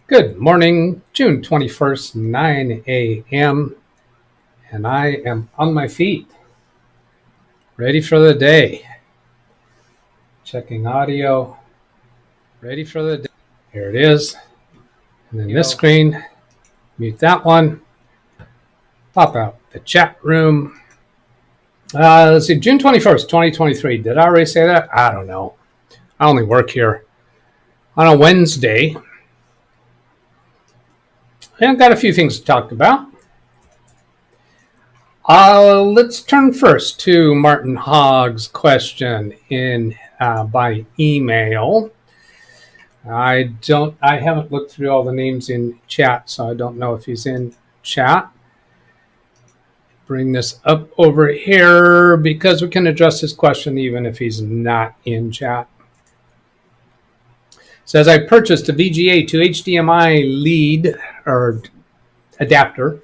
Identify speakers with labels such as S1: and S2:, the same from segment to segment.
S1: Good morning, June 21st, 9 a.m., and I am on my feet, ready for the day. Checking audio, ready for the day. Here it is. And then this screen, mute that one, pop out the chat room. Let's see, June 21st, 2023. Did I already say that? I don't know. I only work here on a Wednesday. And I've got a few things to talk about. Let's turn first to Martin Hogg's question by email. I haven't looked through all the names in chat, so I don't know if he's in chat. Bring this up over here because we can address his question even if he's not in chat. It says, I purchased a VGA to HDMI lead or adapter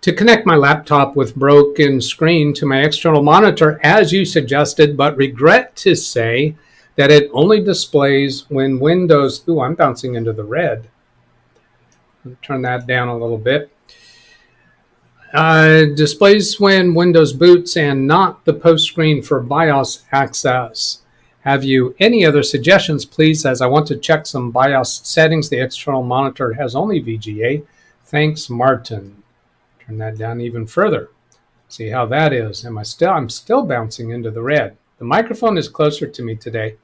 S1: to connect my laptop with broken screen to my external monitor as you suggested, but regret to say that it only displays when Windows, I'm bouncing into the red. Turn that down a little bit. Displays when Windows boots and not the post screen for BIOS access. Have you any other suggestions, please, as I want to check some BIOS settings. The external monitor has only VGA. Thanks, Martin. Turn that down even further. See how that is. I'm still bouncing into the red. The microphone is closer to me today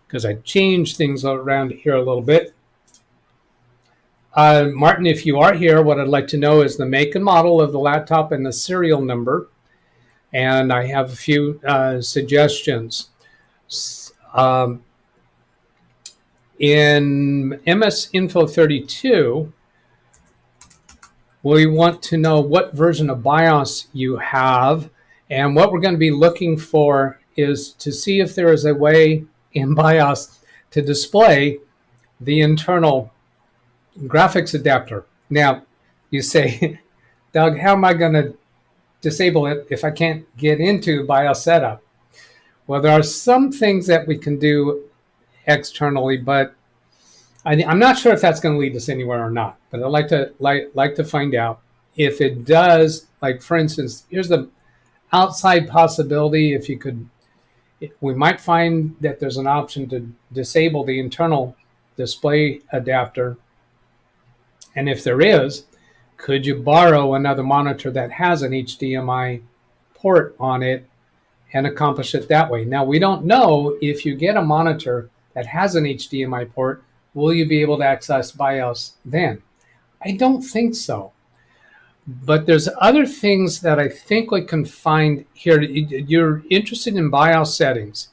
S1: because I changed things around here a little bit. Martin, if you are here, what I'd like to know is the make and model of the laptop and the serial number. And I have a few suggestions. In MS Info 32, we want to know what version of BIOS you have. And what we're going to be looking for is to see if there is a way in BIOS to display the internal graphics adapter. Now, you say, Doug, how am I going to disable it if I can't get into BIOS setup? Well, there are some things that we can do externally, but I'm not sure if that's going to lead us anywhere or not. But I'd like to find out if it does. Like, for instance, here's the outside possibility. If you could, we might find that there's an option to disable the internal display adapter. And if there is, could you borrow another monitor that has an HDMI port on it and accomplish it that way? Now, we don't know if you get a monitor that has an HDMI port, will you be able to access BIOS then? I don't think so. But there's other things that I think we can find here. You're interested in BIOS settings.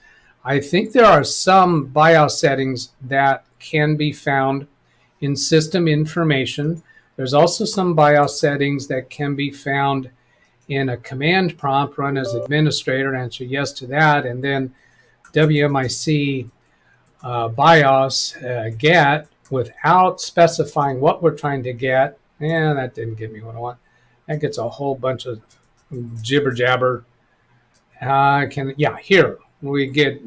S1: I think there are some BIOS settings that can be found in system information. There's also some BIOS settings that can be found in a command prompt, run as administrator, answer yes to that, and then WMIC BIOS get without specifying what we're trying to get. And that didn't give me what I want. That gets a whole bunch of jibber jabber. Here we get,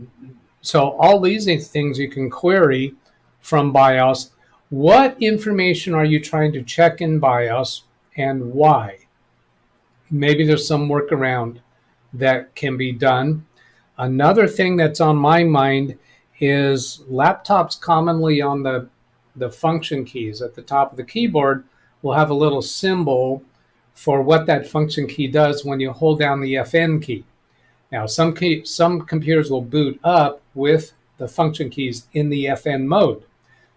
S1: so all these things you can query from BIOS. What information are you trying to check in BIOS and why? Maybe there's some workaround that can be done. Another thing that's on my mind is laptops commonly on the function keys at the top of the keyboard will have a little symbol for what that function key does when you hold down the FN key. Now, some computers will boot up with the function keys in the FN mode.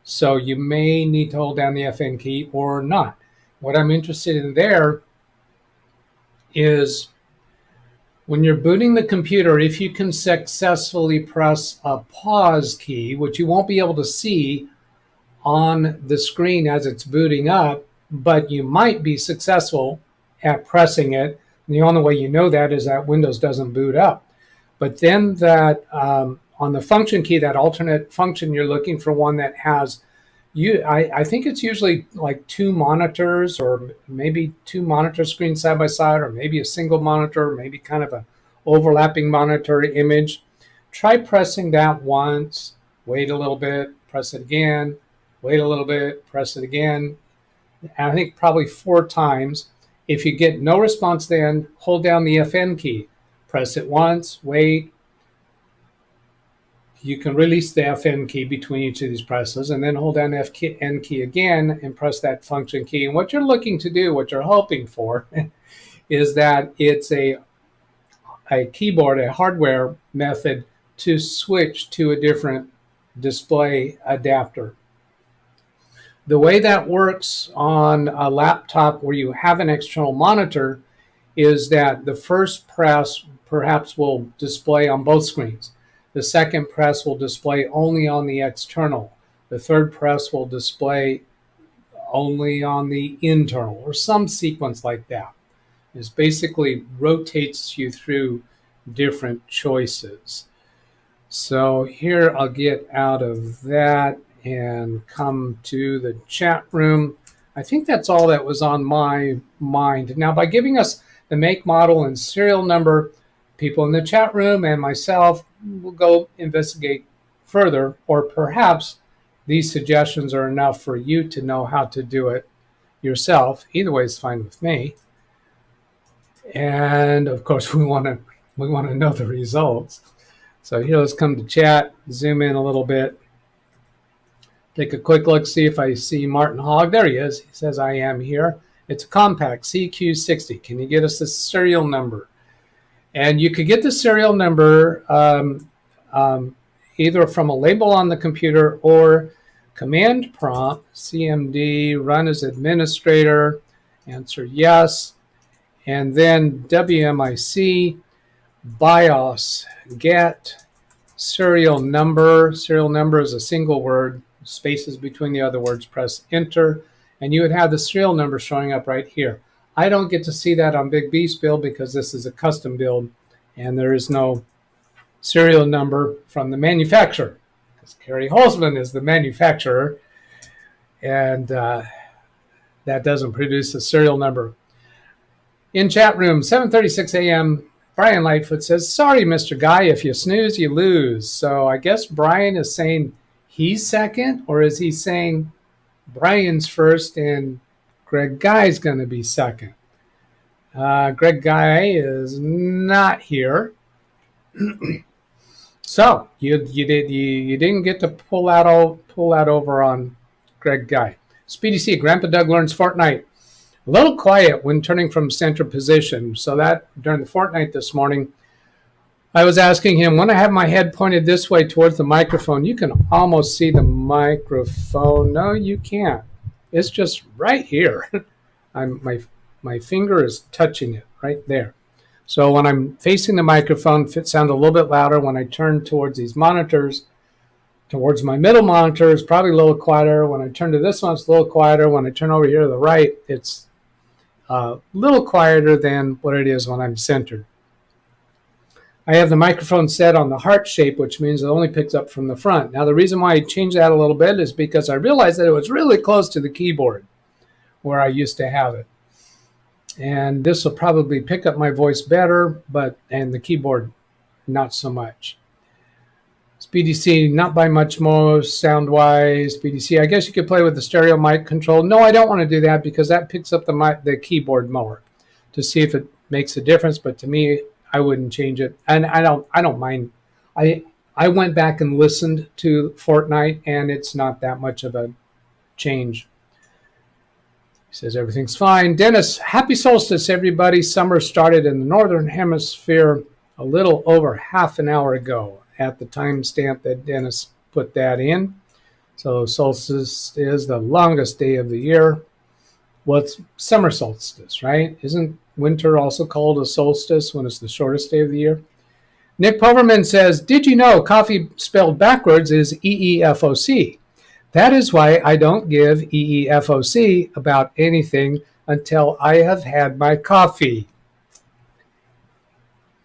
S1: So you may need to hold down the FN key or not. What I'm interested in there is when you're booting the computer, if you can successfully press a pause key, which you won't be able to see on the screen as it's booting up, but you might be successful at pressing it. And the only way you know that is that Windows doesn't boot up. But then that on the function key, that alternate function, you're looking for one that has, I think it's usually like two monitors or maybe two monitor screens side by side, or maybe a single monitor, maybe kind of a overlapping monitor image. Try pressing that once, wait a little bit, press it again, wait a little bit, press it again, and I think probably 4 times. If you get no response, then hold down the FN key. Press it once, wait. You can release the FN key between each of these presses, and then hold down the FN key again and press that function key. And what you're looking to do, what you're hoping for, is that it's a keyboard, a hardware method to switch to a different display adapter. The way that works on a laptop where you have an external monitor is that the first press perhaps will display on both screens. The second press will display only on the external. The third press will display only on the internal, or some sequence like that. It basically rotates you through different choices. So here I'll get out of that and come to the chat room. I think that's all that was on my mind. Now, by giving us the make, model, and serial number, people in the chat room and myself will go investigate further, or perhaps these suggestions are enough for you to know how to do it yourself. Either way is fine with me. And of course, we want to know the results. So here, let's come to chat, zoom in a little bit, take a quick look, see if I see Martin Hogg. There he is. He says, I am here. It's a compact CQ60. Can you get us the serial number? And you could get the serial number either from a label on the computer or command prompt, CMD, run as administrator, answer yes, and then WMIC, BIOS, get serial number. Serial number is a single word, spaces between the other words, press enter, and you would have the serial number showing up right here. I don't get to see that on Big B's build because this is a custom build and there is no serial number from the manufacturer, because Kerry Holzman is the manufacturer, and that doesn't produce a serial number. In chat room, 7:36 a.m., Brian Lightfoot says, sorry, Mr. Guy, if you snooze, you lose. So I guess Brian is saying he's second, or is he saying Brian's first and Greg Guy's going to be second? Greg Guy is not here. So you didn't get to pull that over on Greg Guy. Speedy C, Grandpa Doug learns Fortnite. A little quiet when turning from center position. So that during the Fortnite this morning, I was asking him, when I have my head pointed this way towards the microphone, you can almost see the microphone. No, you can't. It's just right here. My finger is touching it right there. So when I'm facing the microphone, it sounds a little bit louder. When I turn towards these monitors, towards my middle monitor, it's probably a little quieter. When I turn to this one, it's a little quieter. When I turn over here to the right, it's a little quieter than what it is when I'm centered. I have the microphone set on the heart shape, which means it only picks up from the front. Now, the reason why I changed that a little bit is because I realized that it was really close to the keyboard where I used to have it. And this will probably pick up my voice better, and the keyboard not so much. Speedy C, not by much more sound-wise. Speedy C, I guess you could play with the stereo mic control. No, I don't want to do that because that picks up the keyboard more to see if it makes a difference. But to me, I wouldn't change it, and I don't mind. I went back and listened to Fortnite, and it's not that much of a change. He says everything's fine. Dennis, happy solstice, everybody. Summer started in the northern hemisphere a little over half an hour ago at the timestamp that Dennis put that in. So solstice is the longest day of the year. Well, it's summer solstice, right? Isn't winter also called a solstice when it's the shortest day of the year? Nick Poverman says, did you know coffee spelled backwards is EEFOC? That is why I don't give EEFOC about anything until I have had my coffee.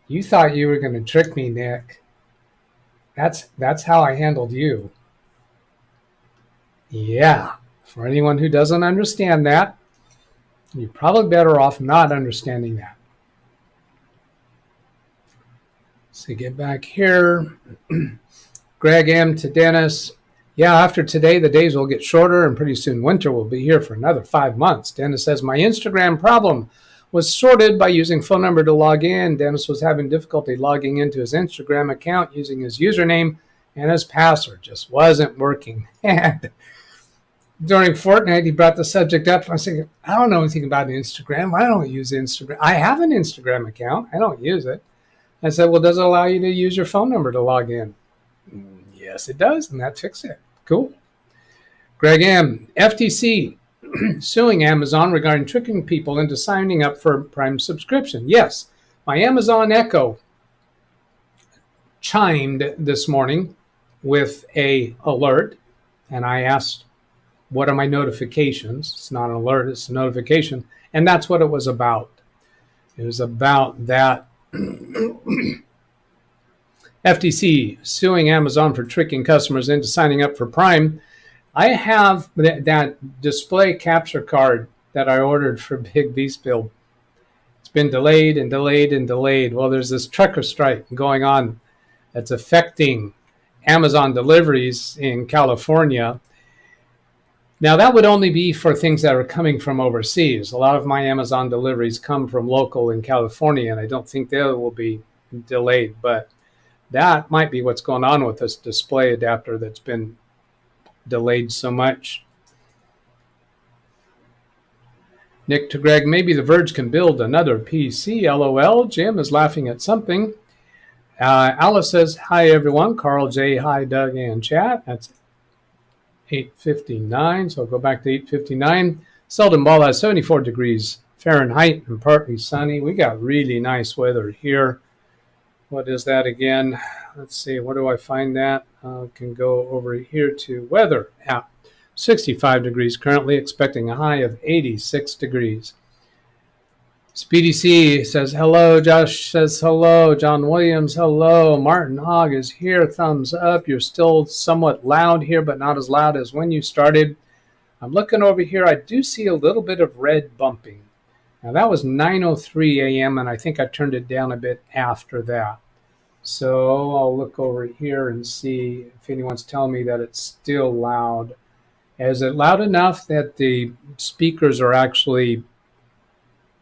S1: You thought you were going to trick me, Nick. That's how I handled you. Yeah, for anyone who doesn't understand that, you're probably better off not understanding that. So get back here. Greg M to Dennis. Yeah, after today, the days will get shorter and pretty soon winter will be here for another 5 months. Dennis says, my Instagram problem was sorted by using phone number to log in. Dennis was having difficulty logging into his Instagram account using his username and his password. Just wasn't working. And during Fortnite, he brought the subject up. I was thinking, I don't know anything about Instagram. I don't use Instagram. I have an Instagram account. I don't use it. I said, well, does it allow you to use your phone number to log in? Yes, it does, and that fixed it. Cool. Greg M. FTC suing Amazon regarding tricking people into signing up for Prime subscription. Yes, my Amazon Echo chimed this morning with a alert, and I asked, what are my notifications? It's not an alert, it's a notification. And that's what it was about. It was about that FTC suing Amazon for tricking customers into signing up for Prime. I have that display capture card that I ordered for Big Beast Build. It's been delayed and delayed and delayed. Well, there's this trucker strike going on that's affecting Amazon deliveries in California. Now, that would only be for things that are coming from overseas. A lot of my Amazon deliveries come from local in California, and I don't think they will be delayed. But that might be what's going on with this display adapter that's been delayed so much. Nick to Greg, maybe the Verge can build another PC. LOL. Jim is laughing at something. Alice says, hi, everyone. Carl J, hi, Doug, and chat. That's 8:59, so I'll go back to 8:59. Selden Ball has 74 degrees Fahrenheit and partly sunny. We got really nice weather here. What is that again? Let's see, where do I find that? Can go over here to weather app. 65 degrees currently, expecting a high of 86 degrees. Speedy C says hello. Josh says hello. John Williams, hello. Martin Hogg is here. Thumbs up. You're still somewhat loud here, but not as loud as when you started. I'm looking over here. I do see a little bit of red bumping. Now, that was 9:03 a.m., and I think I turned it down a bit after that. So I'll look over here and see if anyone's telling me that it's still loud. Is it loud enough that the speakers are actually,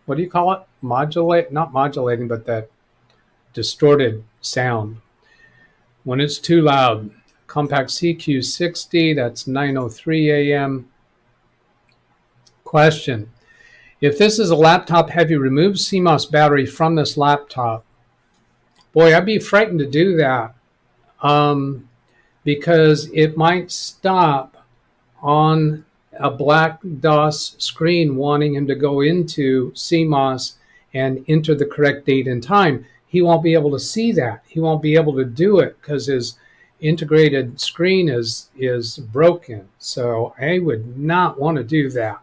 S1: what do you call it? Not modulating, but that distorted sound. When it's too loud, Compact CQ60, that's 9:03 a.m. Question. If this is a laptop, have you removed CMOS battery from this laptop? Boy, I'd be frightened to do that because it might stop on a black DOS screen wanting him to go into CMOS and enter the correct date and time. He won't be able to see that. He won't be able to do it because his integrated screen is broken. So I would not want to do that.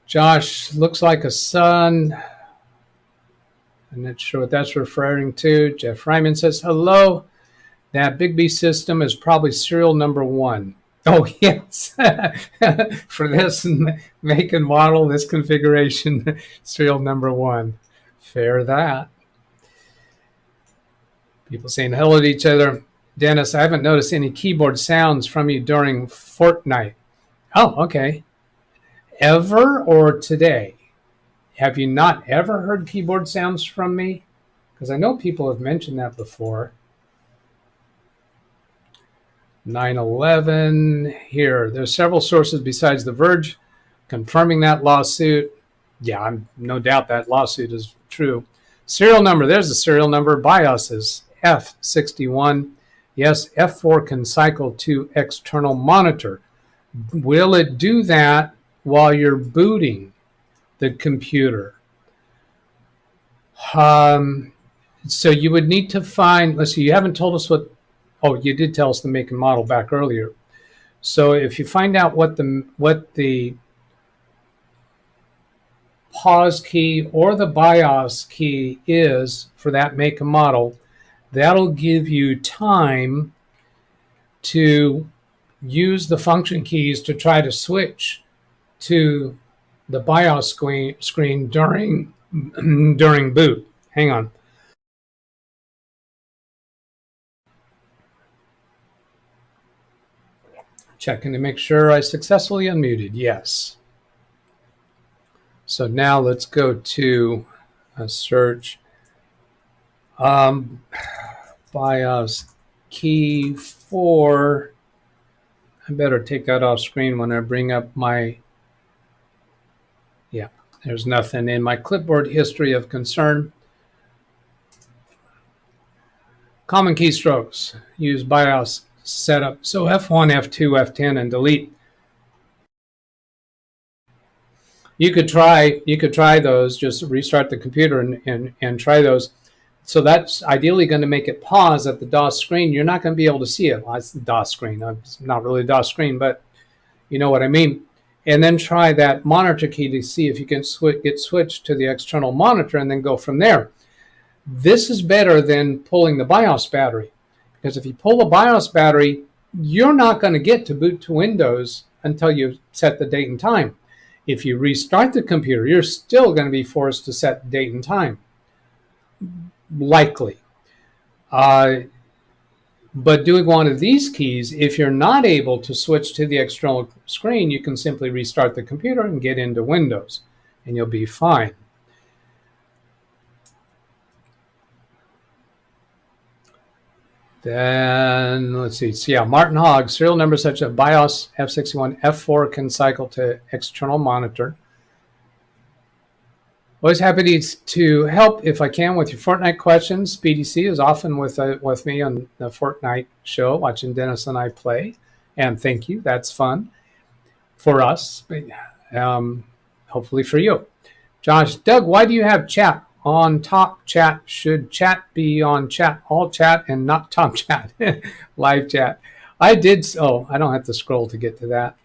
S1: Josh looks like a sun. I'm not sure what that's referring to. Jeff Ryman says, hello. That Big B system is probably serial number 1. Oh, yes. For this make and model, this configuration, serial number 1. Fair that. People saying hello to each other. Dennis, I haven't noticed any keyboard sounds from you during Fortnite. Oh, okay. Ever or today? Have you not ever heard keyboard sounds from me? Because I know people have mentioned that before. 9/11 here. There's several sources besides The Verge confirming that lawsuit. Yeah, I'm no doubt that lawsuit is true. Serial number. There's the serial number. BIOS is F61. Yes, F4 can cycle to external monitor. Will it do that while you're booting the computer? So you would need to find, let's see, you haven't told us what, oh, you did tell us the make and model back earlier. So if you find out what the pause key or the BIOS key is for that make and model, that'll give you time to use the function keys to try to switch to the BIOS screen during boot. Hang on. Checking to make sure I successfully unmuted. Yes. So now let's go to a search. BIOS key 4. I better take that off screen when I bring up my, yeah, there's nothing in my clipboard history of concern. Common keystrokes. Use BIOS setup. So F1, F2, F10, and delete. You could try those. Just restart the computer and try those. So that's ideally going to make it pause at the DOS screen. You're not going to be able to see it. Well, it's the DOS screen. It's not really a DOS screen, but you know what I mean. And then try that monitor key to see if you can get switched to the external monitor and then go from there. This is better than pulling the BIOS battery, because if you pull the BIOS battery, you're not going to get to boot to Windows until you set the date and time. If you restart the computer, you're still going to be forced to set date and time, likely. But doing one of these keys, if you're not able to switch to the external screen, you can simply restart the computer and get into Windows, and you'll be fine. Then let's see. So yeah, Martin Hogg, serial numbers such as BIOS F61, F4 can cycle to external monitor. Always happy to help if I can with your Fortnite questions. BDC is often with me on the Fortnite show, watching Dennis and I play. And thank you. That's fun for us, but hopefully for you. Josh, Doug, why do you have chat on top chat? Should chat be on chat, all chat, and not top chat, live chat? I did. Oh, I don't have to scroll to get to that.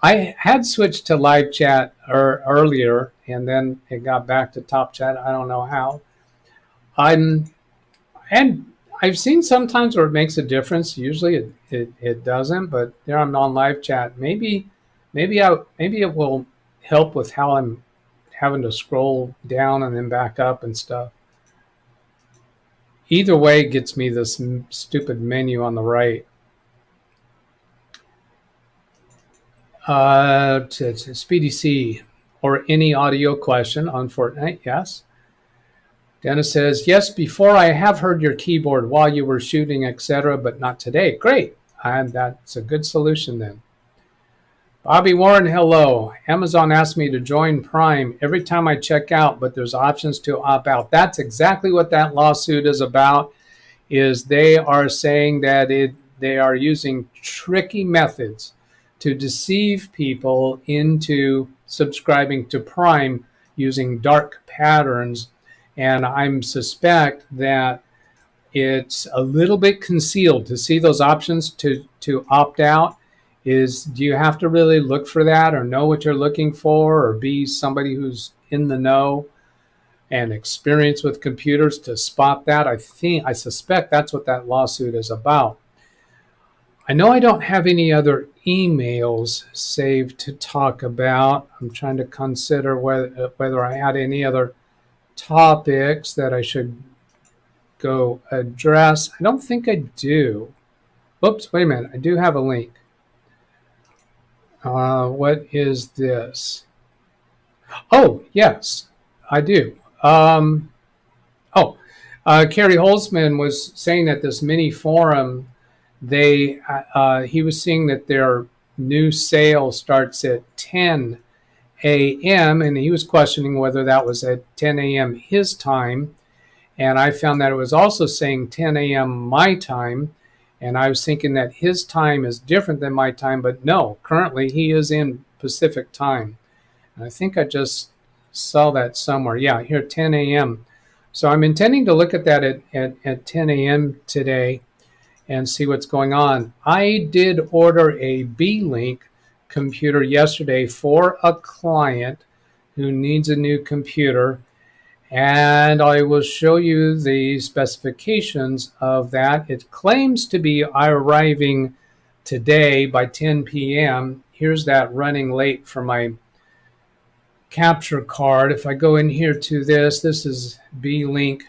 S1: I had switched to live chat earlier, and then it got back to top chat. I don't know how. And I've seen sometimes where it makes a difference. Usually it doesn't, but there I'm on live chat. Maybe it will help with how I'm having to scroll down and then back up and stuff. Either way, it gets me this stupid menu on the right. Speedy C, or any audio question on Fortnite? Yes. Dennis says, yes, before I have heard your keyboard while you were shooting, etc., but not today. Great. And that's a good solution then. Bobby Warren, hello. Amazon asked me to join Prime every time I check out, but there's options to opt out. That's exactly what that lawsuit is about, is they are saying that they are using tricky methods to deceive people into subscribing to Prime using dark patterns. And I suspect that it's a little bit concealed. To see those options to opt out, do you have to really look for that or know what you're looking for or be somebody who's in the know and experienced with computers to spot that? I suspect that's what that lawsuit is about. I know I don't have any other emails saved to talk about. I'm trying to consider whether I had any other topics that I should go address. I don't think I do. Oops, wait a minute. I do have a link. What is this? Oh, yes, I do. Kerry Holzman was saying that this mini forum, he was seeing that their new sale starts at 10 a.m. and he was questioning whether that was at 10 a.m. his time. And I found that it was also saying 10 a.m. my time. And I was thinking that his time is different than my time, but no, currently he is in Pacific time. And I think I just saw that somewhere. Yeah, here, 10 a.m. So I'm intending to look at that at 10 a.m. today and see what's going on. I did order a B-Link computer yesterday for a client who needs a new computer. And I will show you the specifications of that. It claims to be arriving today by 10 p.m. Here's that running late for my capture card. If I go in here to this is B-Link.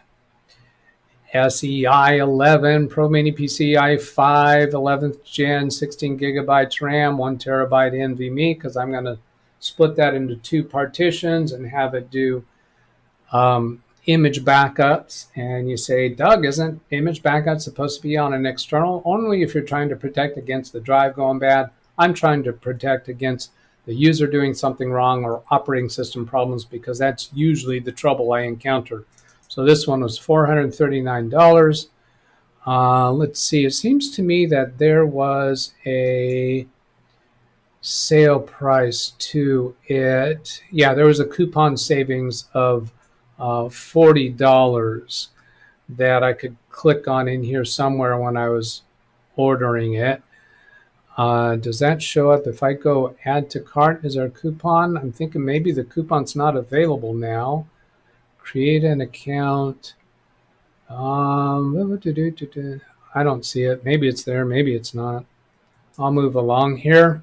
S1: SEI 11, Pro Mini PCI i5, 11th gen, 16 gigabytes RAM, 1 terabyte NVMe, because I'm going to split that into 2 partitions and have it do image backups. And you say, Doug, isn't image backup supposed to be on an external? Only if you're trying to protect against the drive going bad. I'm trying to protect against the user doing something wrong or operating system problems, because that's usually the trouble I encounter. So this one was $439. Let's see. It seems to me that there was a sale price to it. Yeah, there was a coupon savings of $40 that I could click on in here somewhere when I was ordering it. Does that show up if I go add to cart? Is there a coupon? I'm thinking maybe the coupon's not available now. Create an account. I don't see it. Maybe it's there, maybe it's not. I'll move along here.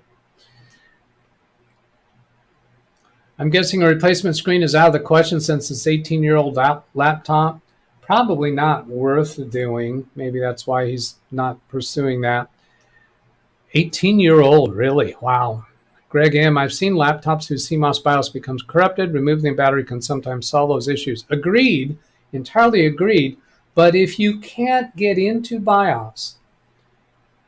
S1: I'm guessing a replacement screen is out of the question since it's 18-year-old laptop. Probably not worth doing. Maybe that's why he's not pursuing that. 18-year-old, really? Wow. Greg M., I've seen laptops whose CMOS BIOS becomes corrupted. Removing the battery can sometimes solve those issues. Agreed, entirely agreed. But if you can't get into BIOS,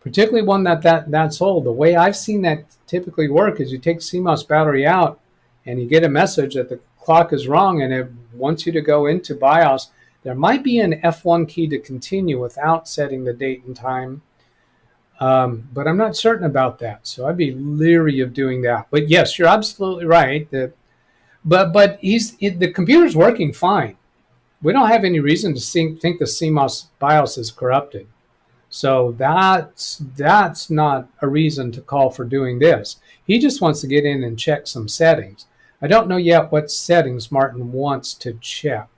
S1: particularly one that's old, the way I've seen that typically work is you take CMOS battery out and you get a message that the clock is wrong and it wants you to go into BIOS. There might be an F1 key to continue without setting the date and time. But I'm not certain about that, so I'd be leery of doing that. But yes, you're absolutely right. But the computer's working fine. We don't have any reason to think the CMOS BIOS is corrupted. So that's not a reason to call for doing this. He just wants to get in and check some settings. I don't know yet what settings Martin wants to check.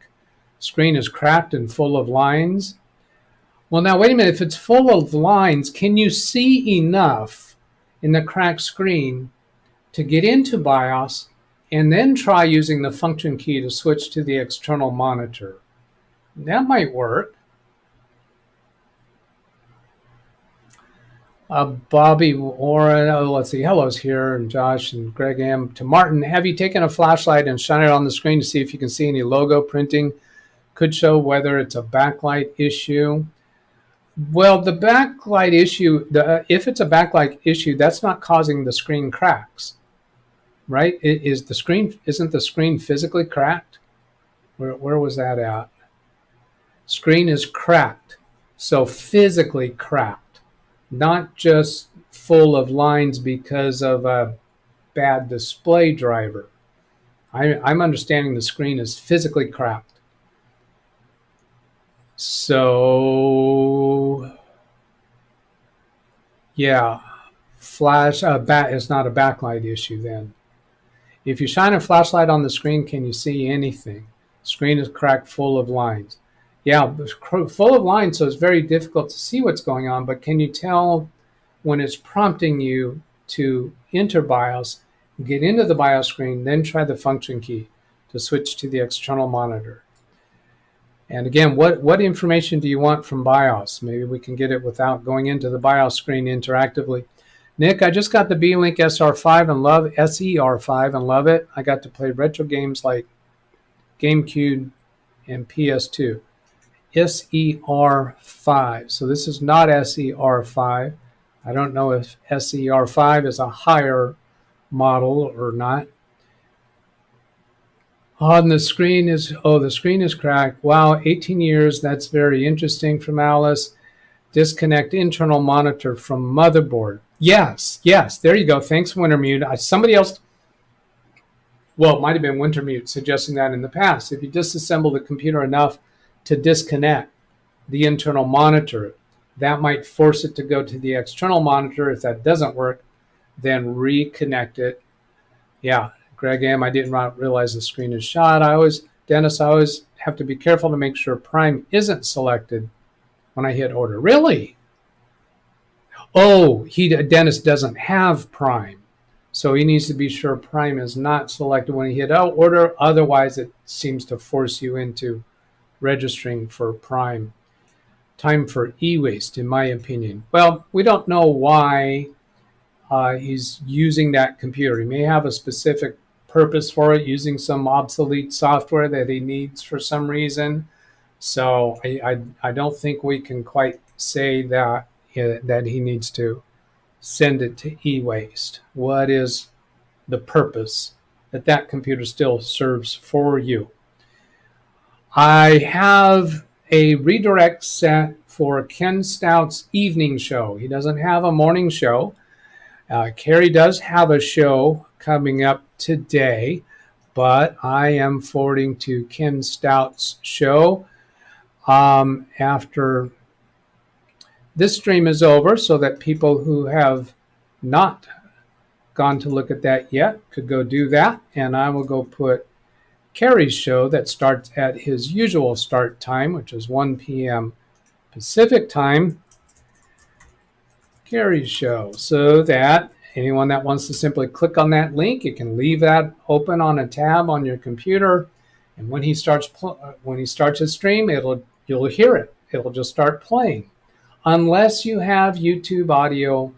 S1: Screen is cracked and full of lines. Well, now, wait a minute. If it's full of lines, can you see enough in the cracked screen to get into BIOS and then try using the function key to switch to the external monitor? That might work. Bobby Warren, let's see, hello's here, and Josh and Greg M. To Martin, have you taken a flashlight and shine it on the screen to see if you can see any logo printing? Could show whether it's a backlight issue. Well, the backlight issue, if it's a backlight issue, that's not causing the screen cracks, right? Isn't the screen physically cracked? Where was that at? Screen is cracked, so physically cracked, not just full of lines because of a bad display driver. I'm understanding the screen is physically cracked. So, yeah, flash is not a backlight issue then. If you shine a flashlight on the screen, can you see anything? Screen is cracked, full of lines. Yeah, full of lines, so it's very difficult to see what's going on, but can you tell when it's prompting you to enter BIOS, get into the BIOS screen, then try the function key to switch to the external monitor? And again, what information do you want from BIOS? Maybe we can get it without going into the BIOS screen interactively. Nick, I just got the B-Link SR5 and love SER5 and love it. I got to play retro games like GameCube and PS2. SER5. So this is not SER5. I don't know if SER5 is a higher model or not. On the screen is, the screen is cracked. Wow, 18 years. That's very interesting from Alice. Disconnect internal monitor from motherboard. Yes, there you go. Thanks, Wintermute. Somebody else, well, it might have been Wintermute suggesting that in the past. If you disassemble the computer enough to disconnect the internal monitor, that might force it to go to the external monitor. If that doesn't work, then reconnect it. Yeah. Greg M., I didn't realize the screen is shot. Dennis, I always have to be careful to make sure Prime isn't selected when I hit order. Really? Oh, Dennis doesn't have Prime. So he needs to be sure Prime is not selected when he hit order. Otherwise, it seems to force you into registering for Prime. time for e-waste, in my opinion. Well, we don't know why he's using that computer. He may have a specific purpose for it, using some obsolete software that he needs for some reason. So I don't think we can quite say that he needs to send it to e-waste. What is the purpose that computer still serves for you? I have a redirect set for Ken Stout's evening show. He doesn't have a morning show. Carrie does have a show coming up today, but I am forwarding to Ken Stout's show after this stream is over, so that people who have not gone to look at that yet could go do that. And I will go put Carrie's show that starts at his usual start time, which is 1 p.m. Pacific time. Carrie's show, so that anyone that wants to simply click on that link, you can leave that open on a tab on your computer, and when he starts his stream, you'll hear it. It'll just start playing, unless you have YouTube audio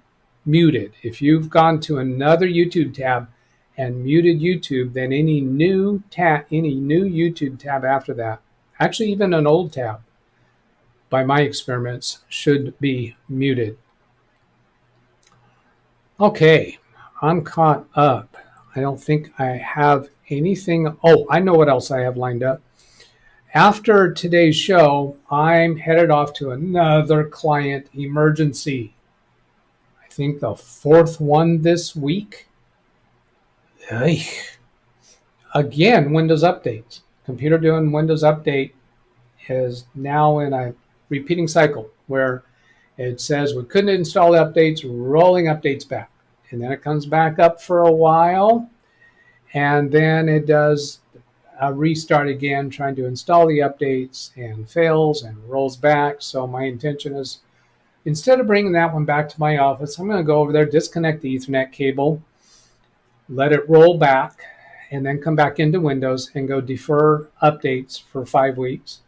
S1: muted. If you've gone to another YouTube tab and muted YouTube, then any new YouTube tab after that, actually even an old tab, by my experiments, should be muted. Okay, I'm caught up. I don't think I have anything. Oh, I know what else I have lined up. After today's show, I'm headed off to another client emergency. I think the fourth one this week. Again, Windows updates. Computer doing Windows update is now in a repeating cycle where it says we couldn't install the updates, rolling updates back. And then it comes back up for a while, and then it does a restart again, trying to install the updates, and fails and rolls back. So my intention is, instead of bringing that one back to my office, I'm going to go over there, disconnect the Ethernet cable, let it roll back, and then come back into Windows and go defer updates for 5 weeks.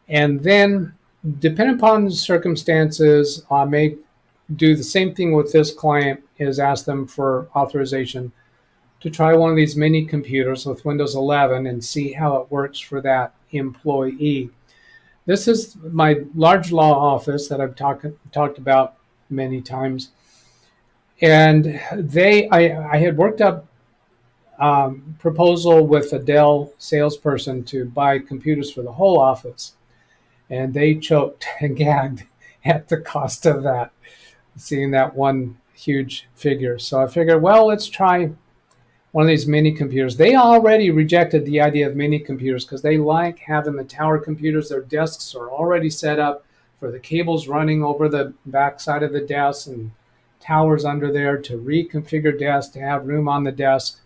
S1: And then, depending upon the circumstances, I may do the same thing with this client, is ask them for authorization to try one of these mini computers with Windows 11 and see how it works for that employee. This is my large law office that I've talked about many times. And I had worked up proposal with a Dell salesperson to buy computers for the whole office. And they choked and gagged at the cost of that, seeing that one huge figure. So I figured, well, let's try one of these mini computers. They already rejected the idea of mini computers because they like having the tower computers. Their desks are already set up for the cables running over the back side of the desk and towers under there to reconfigure desks, to have room on the desk.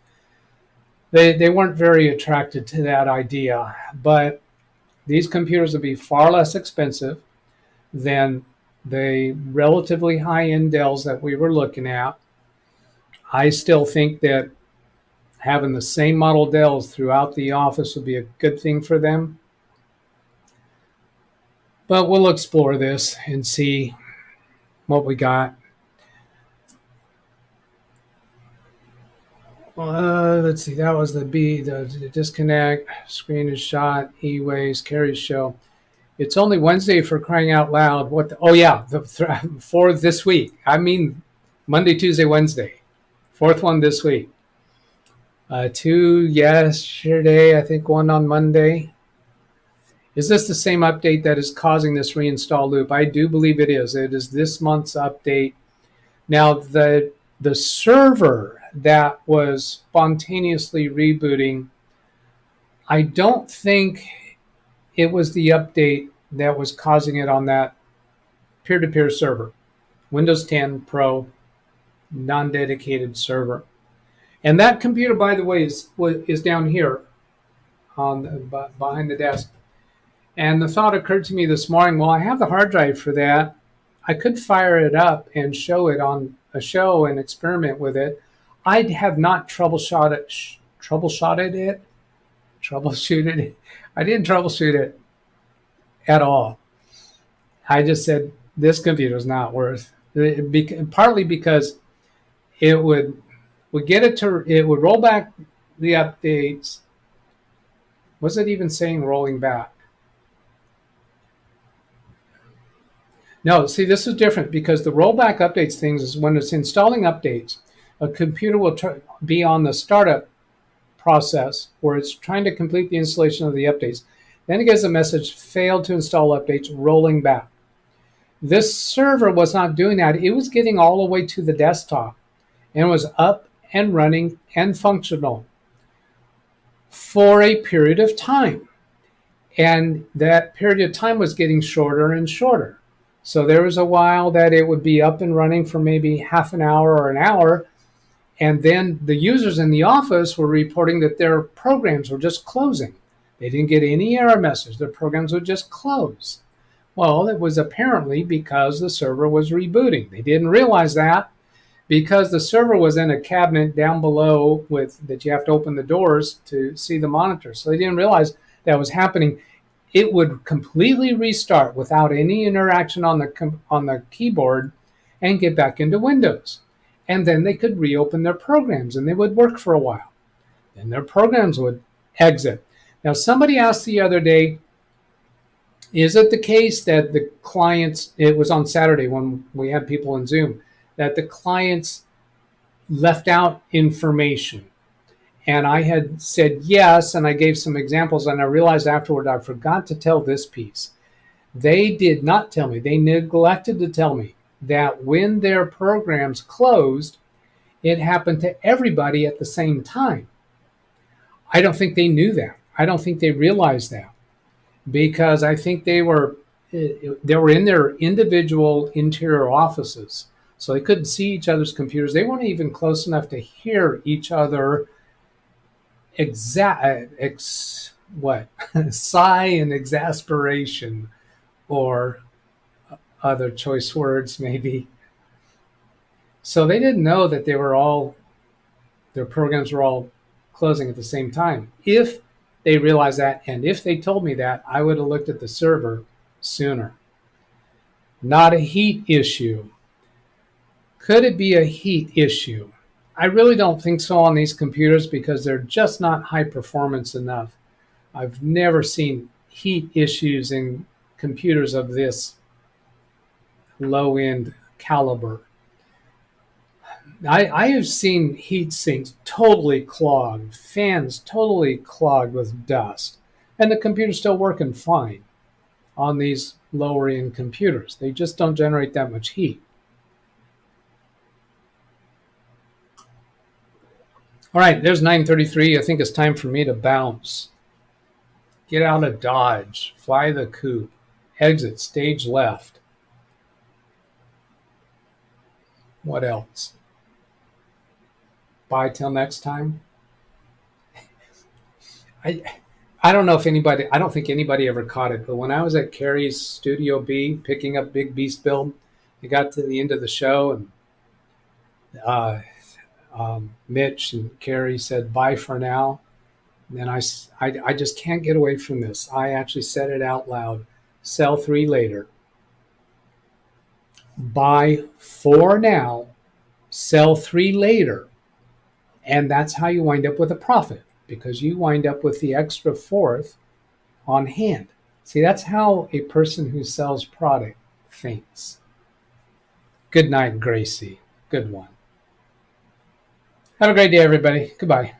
S1: They weren't very attracted to that idea, but these computers would be far less expensive than the relatively high-end Dells that we were looking at. I still think that having the same model Dells throughout the office would be a good thing for them. But we'll explore this and see what we got. Let's see, that was the disconnect, screen is shot, e-waste, Carrie's show. It's only Wednesday, for crying out loud. Oh yeah, for this week. I mean Monday, Tuesday, Wednesday. Fourth one this week. 2 yesterday, I think 1 on Monday. Is this the same update that is causing this reinstall loop? I do believe it is. It is this month's update. Now, the server that was spontaneously rebooting, I don't think it was the update that was causing it on that peer-to-peer server. Windows 10 Pro, non-dedicated server. And that computer, by the way, is down here on behind the desk. And the thought occurred to me this morning, well, I have the hard drive for that. I could fire it up and show it on a show and experiment with it. I have not troubleshooted it. I didn't troubleshoot it at all. I just said, this computer is not worth it, partly because it would roll back the updates. Was it even saying rolling back? No, see, this is different because the rollback updates things is when it's installing updates, a computer will be on the startup process where it's trying to complete the installation of the updates. Then it gets a message, failed to install updates, rolling back. This server was not doing that. It was getting all the way to the desktop and was up and running and functional for a period of time. And that period of time was getting shorter and shorter. So there was a while that it would be up and running for maybe half an hour or an hour. And then the users in the office were reporting that their programs were just closing. They didn't get any error message. Their programs would just close. Well, it was apparently because the server was rebooting. They didn't realize that because the server was in a cabinet down below that you have to open the doors to see the monitor. So they didn't realize that was happening. It would completely restart without any interaction on the keyboard and get back into Windows. And then they could reopen their programs and they would work for a while. Then their programs would exit. Now, somebody asked the other day, is it the case that the clients, it was on Saturday when we had people in Zoom, that the clients left out information? And I had said yes, and I gave some examples, and I realized afterward I forgot to tell this piece. They did not tell me, they neglected to tell me that when their programs closed, it happened to everybody at the same time. I don't think they knew that. I don't think they realized that because I think they were in their individual interior offices. So they couldn't see each other's computers. They weren't even close enough to hear each other sigh and exasperation or other choice words maybe. So they didn't know that their programs were all closing at the same time. If they realized that, and if they told me that, I would have looked at the server sooner. Not a heat issue. Could it be a heat issue? I really don't think so on these computers because they're just not high performance enough. I've never seen heat issues in computers of this low-end caliber. I have seen heat sinks totally clogged, fans totally clogged with dust, and the computer's still working fine on these lower-end computers. They just don't generate that much heat. All right, there's 9:33. I think it's time for me to bounce. Get out of Dodge. Fly the coop. Exit stage left. What else? Bye till next time. I don't know if anybody, I don't think anybody ever caught it, but when I was at Carrie's Studio B picking up Big Beast Build, it got to the end of the show and Mitch and Carrie said, bye for now. And then I just can't get away from this. I actually said it out loud. Sell 3 later. Buy 4 now, sell 3 later. And that's how you wind up with a profit because you wind up with the extra 4th on hand. See, that's how a person who sells product thinks. Good night, Gracie. Good one. Have a great day, everybody. Goodbye.